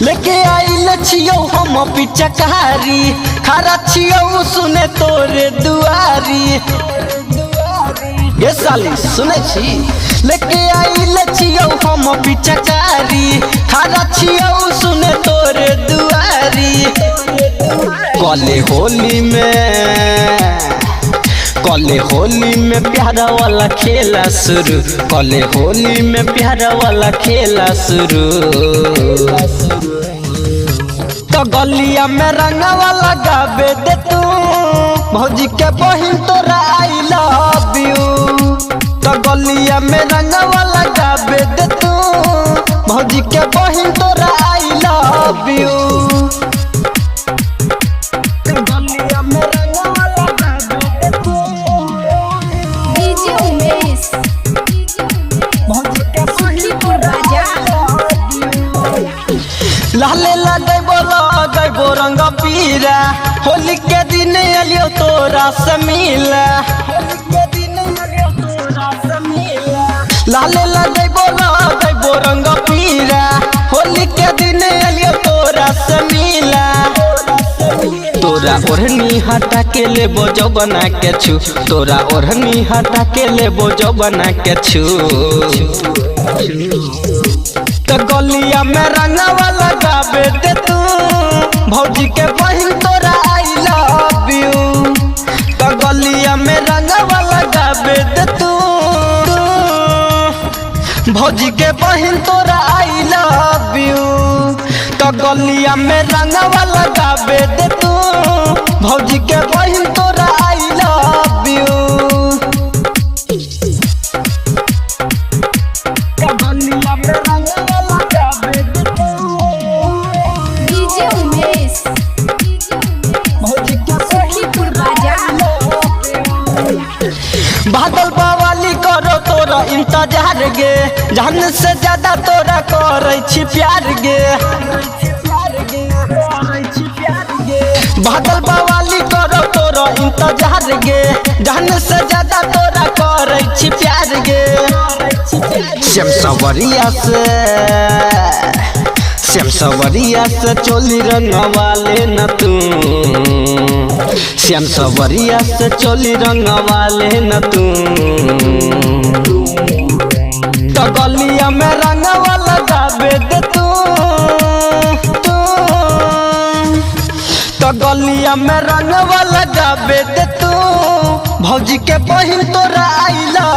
लेके आइल छियौ हम पिचकारी खरा छियौ सुने तोरे दुआरी। ये साली सुने छी लेके आइल छियौ हम पिचकारी खरा छियौ सुने तोरे दुआरी। कले होली में प्यारा वाला खेला शुरू, कले होली में प्यारा वाला खेला शुरू। तो गलिया में रंगा वाला गावे दे तू भौजी के बहिन तोरा आई लव यू। तो गलिया में रंगा वाला गावे दे तू भौजी के बहिन तोरा आई लव यू। लाले लगैबो रंग पीरा होली के दिन अलियो तोरा से मिला। लाले लगैबो रंग पीरा होली के दिन अलियो तोरा से मिला। तोरा ओढ़नी हटा के लेबो जो बना के छू, तोरा ओढ़नी हटा के लेबो जो बना के छू। तो गलिया में रंगा वाला गावे दे तू भौजी के बहिन तोरा आई लव यू। तो गलिया में रंगा वाला गावे दे तू भौजी के बहिन तोरा आई लव यू। तो गलिया में रंगा वाला गावे दे तू भौजी के बहिन तोरा आई लव यू। बादल बवाली करो तोरा इंतजार गे, जान से ज्यादा तोरा करे छी प्यार गे। बादल बवाली करो तोरा इंतजार गे, जान से ज्यादा तोरा करे छी प्यार गे। श्याम सवरिया से चोली रंगवाले न तू, श्याम सवरिया से चोली रंगवाले न तू। तो गलिया में रंगवाला गावे दे तू, तो गलिया में रंगवाला गावे दे तू भौजी के बहिन तोरा आई लव